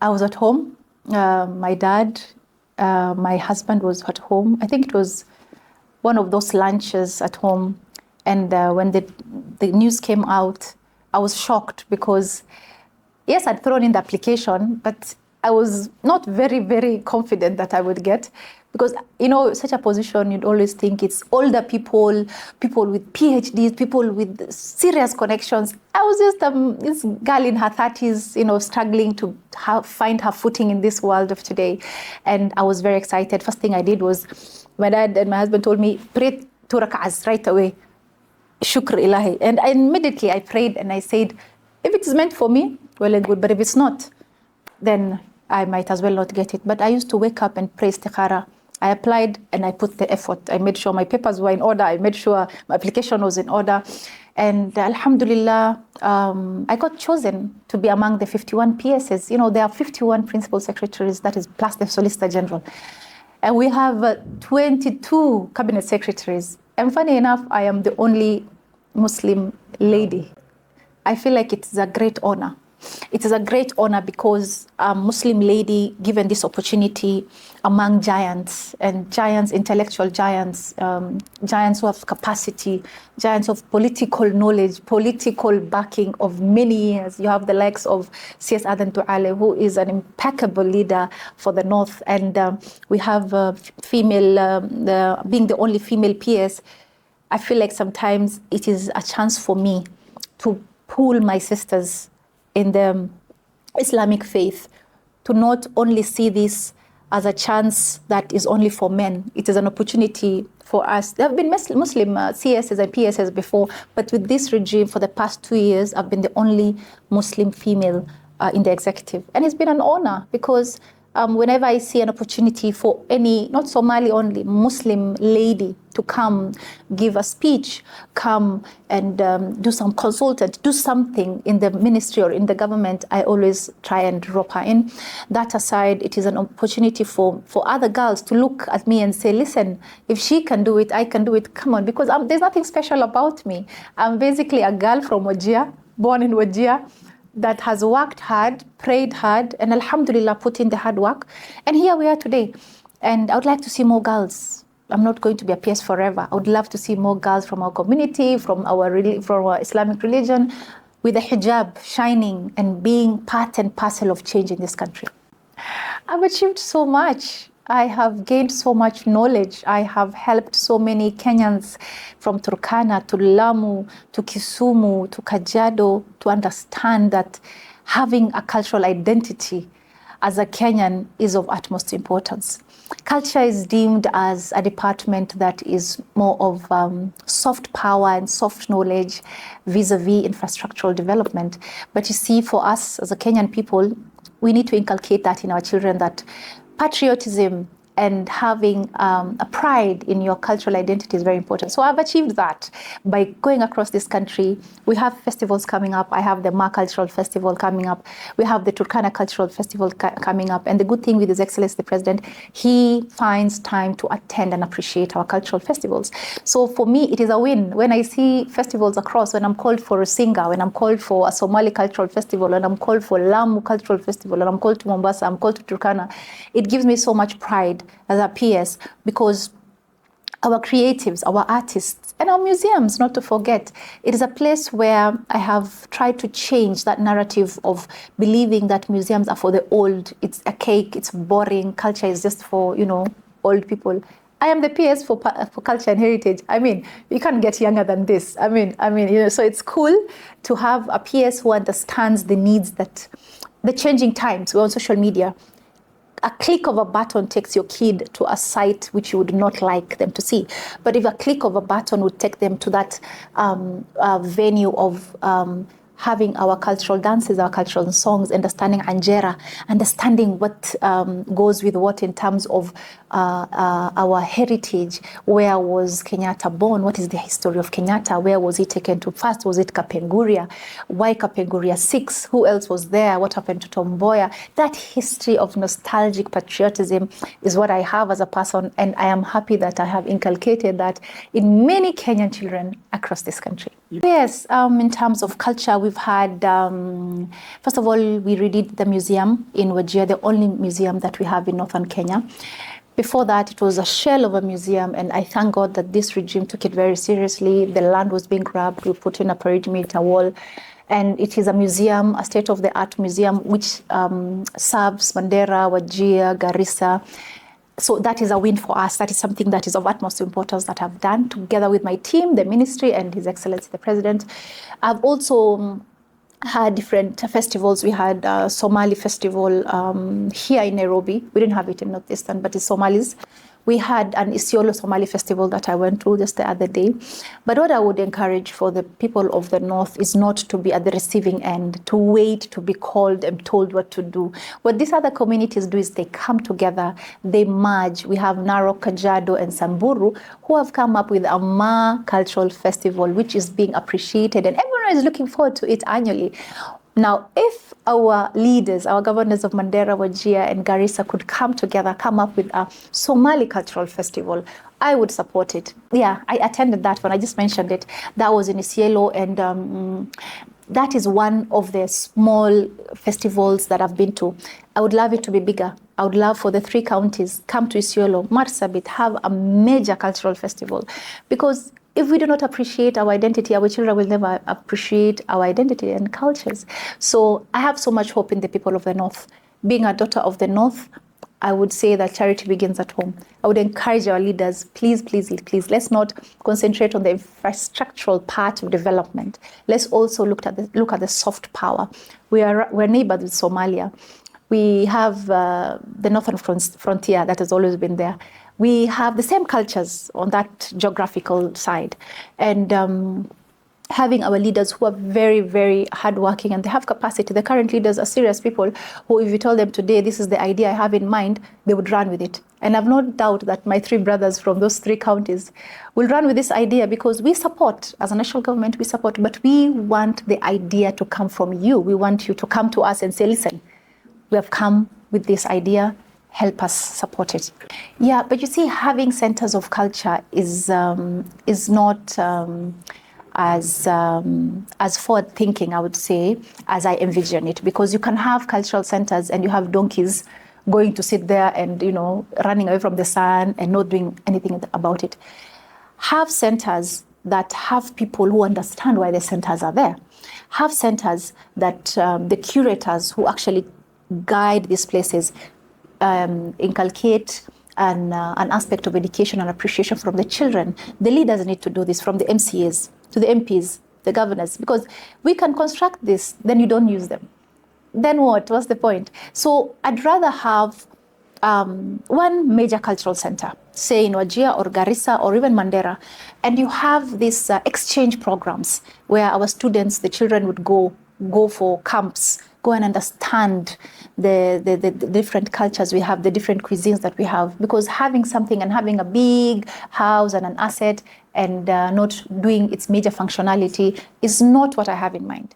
I was at home. My dad, my husband was at home. I think it was one of those lunches at home. And when the news came out, I was shocked because, yes, I'd thrown in the application, but I was not very, very confident that I would get. Because, such a position, you'd always think it's older people, people with PhDs, people with serious connections. I was just this girl in her 30s, struggling to find her footing in this world of today. And I was very excited. First thing I did was, my dad and my husband told me, pray 2 rak'ahs right away. Shukr ilahi. And immediately I prayed and I said, if it is meant for me, well and good. But if it's not, then I might as well not get it. But I used to wake up and pray istikhara. I applied and I put the effort. I made sure my papers were in order. I made sure my application was in order. And alhamdulillah, I got chosen to be among the 51 PSs. There are 51 principal secretaries, that is plus the Solicitor General. And we have 22 cabinet secretaries. And funny enough, I am the only Muslim lady. I feel like it's a great honor. It is a great honor because a Muslim lady given this opportunity among giants, and giants, intellectual giants, giants who have capacity, giants of political knowledge, political backing of many years. You have the likes of C.S. Adan Tuale, who is an impeccable leader for the North, and we have female, being the only female PS. I feel like sometimes it is a chance for me to pull my sisters in the Islamic faith to not only see this as a chance that is only for men. It is an opportunity for us. There have been Muslim CSs and PSs before, but with this regime for the past 2 years, I've been the only Muslim female in the executive. And it's been an honor because whenever I see an opportunity for any, not Somali only, Muslim lady to come give a speech, come and do some consultant, do something in the ministry or in the government, I always try and rope her in. That aside, it is an opportunity for other girls to look at me and say, listen, if she can do it, I can do it, come on, because there's nothing special about me. I'm basically a girl from Wajir, born in Wajir, that has worked hard, prayed hard, and alhamdulillah put in the hard work. And here we are today. And I would like to see more girls. I'm not going to be a PS forever. I would love to see more girls from our community, from our Islamic religion, with the hijab shining and being part and parcel of change in this country. I've achieved so much. I have gained so much knowledge. I have helped so many Kenyans from Turkana to Lamu to Kisumu to Kajiado to understand that having a cultural identity as a Kenyan is of utmost importance. Culture is deemed as a department that is more of soft power and soft knowledge vis-a-vis infrastructural development. But you see, for us as a Kenyan people, we need to inculcate that in our children, that patriotism and having a pride in your cultural identity is very important. So I've achieved that by going across this country. We have festivals coming up. I have the Ma Cultural Festival coming up. We have the Turkana Cultural Festival coming up. And the good thing with His Excellency the President, he finds time to attend and appreciate our cultural festivals. So for me, it is a win when I see festivals across, when I'm called for a singer, when I'm called for a Somali Cultural Festival, when I'm called for Lamu Cultural Festival, and I'm called to Mombasa, I'm called to Turkana. It gives me so much pride as a PS, because our creatives, our artists, and our museums, not to forget, it is a place where I have tried to change that narrative of believing that museums are for the old. It's a cake, it's boring, culture is just for, old people. I am the PS for culture and heritage. I mean, you can't get younger than this. I mean, so it's cool to have a PS who understands the needs that the changing times. We're on social media. A click of a button takes your kid to a site which you would not like them to see. But if a click of a button would take them to that venue of having our cultural dances, our cultural songs, understanding Anjera, understanding what goes with what in terms of our heritage. Where was Kenyatta born? What is the history of Kenyatta? Where was he taken to first? Was it Kapenguria? Why Kapenguria 6? Who else was there? What happened to Tom Mboya? That history of nostalgic patriotism is what I have as a person, and I am happy that I have inculcated that in many Kenyan children across this country. Yes, in terms of culture, we've had, first of all, we redid the museum in Wajir, the only museum that we have in northern Kenya. Before that, it was a shell of a museum, and I thank God that this regime took it very seriously. The land was being grabbed, we put in a perimeter wall, and it is a museum, a state-of-the-art museum, which serves Mandera, Wajir, Garissa. So that is a win for us. That is something that is of utmost importance that I've done together with my team, the ministry, and His Excellency the President. I've also had different festivals. We had a Somali festival here in Nairobi. We didn't have it in Northeastern, but it's Somalis. We had an Isiolo Somali festival that I went to just the other day. But what I would encourage for the people of the North is not to be at the receiving end, to wait to be called and told what to do. What these other communities do is they come together, they merge. We have Narok, Kajiado, and Samburu who have come up with a Ma Cultural Festival, which is being appreciated, and everyone is looking forward to it annually. Now, if our leaders, our governors of Mandera, Wajir, and Garissa could come together, come up with a Somali cultural festival, I would support it. Yeah, I attended that one. I just mentioned it. That was in Isiolo, and that is one of the small festivals that I've been to. I would love it to be bigger. I would love for the 3 counties, come to Isiolo, Marsabit, have a major cultural festival. Because if we do not appreciate our identity, our children will never appreciate our identity and cultures. So I have so much hope in the people of the North. Being a daughter of the North, I would say that charity begins at home. I would encourage our leaders, please, please, please, let's not concentrate on the infrastructural part of development. Let's also look at the soft power. We're neighbors with Somalia. We have the northern frontier that has always been there. We have the same cultures on that geographical side. And having our leaders who are very, very hardworking and they have capacity. The current leaders are serious people who, if you told them today, this is the idea I have in mind, they would run with it. And I've no doubt that my 3 brothers from those 3 counties will run with this idea, because we support, as a national government, we support, but we want the idea to come from you. We want you to come to us and say, listen, we have come with this idea, help us support it. Yeah, but you see, having centers of culture is not as forward thinking, I would say, as I envision it, because you can have cultural centers and you have donkeys going to sit there and, running away from the sun and not doing anything about it. Have centers that have people who understand why the centers are there. Have centers that the curators who actually guide these places inculcate an aspect of education and appreciation from the children. The leaders need to do this, from the MCAs to the MPs, the governors, because we can construct this, then you don't use them. Then what? What's the point? So I'd rather have one major cultural center, say in Wajir or Garissa or even Mandera, and you have these exchange programs where our students, the children, would go for camps, go and understand the different cultures we have, the different cuisines that we have. Because having something and having a big house and an asset and not doing its major functionality is not what I have in mind.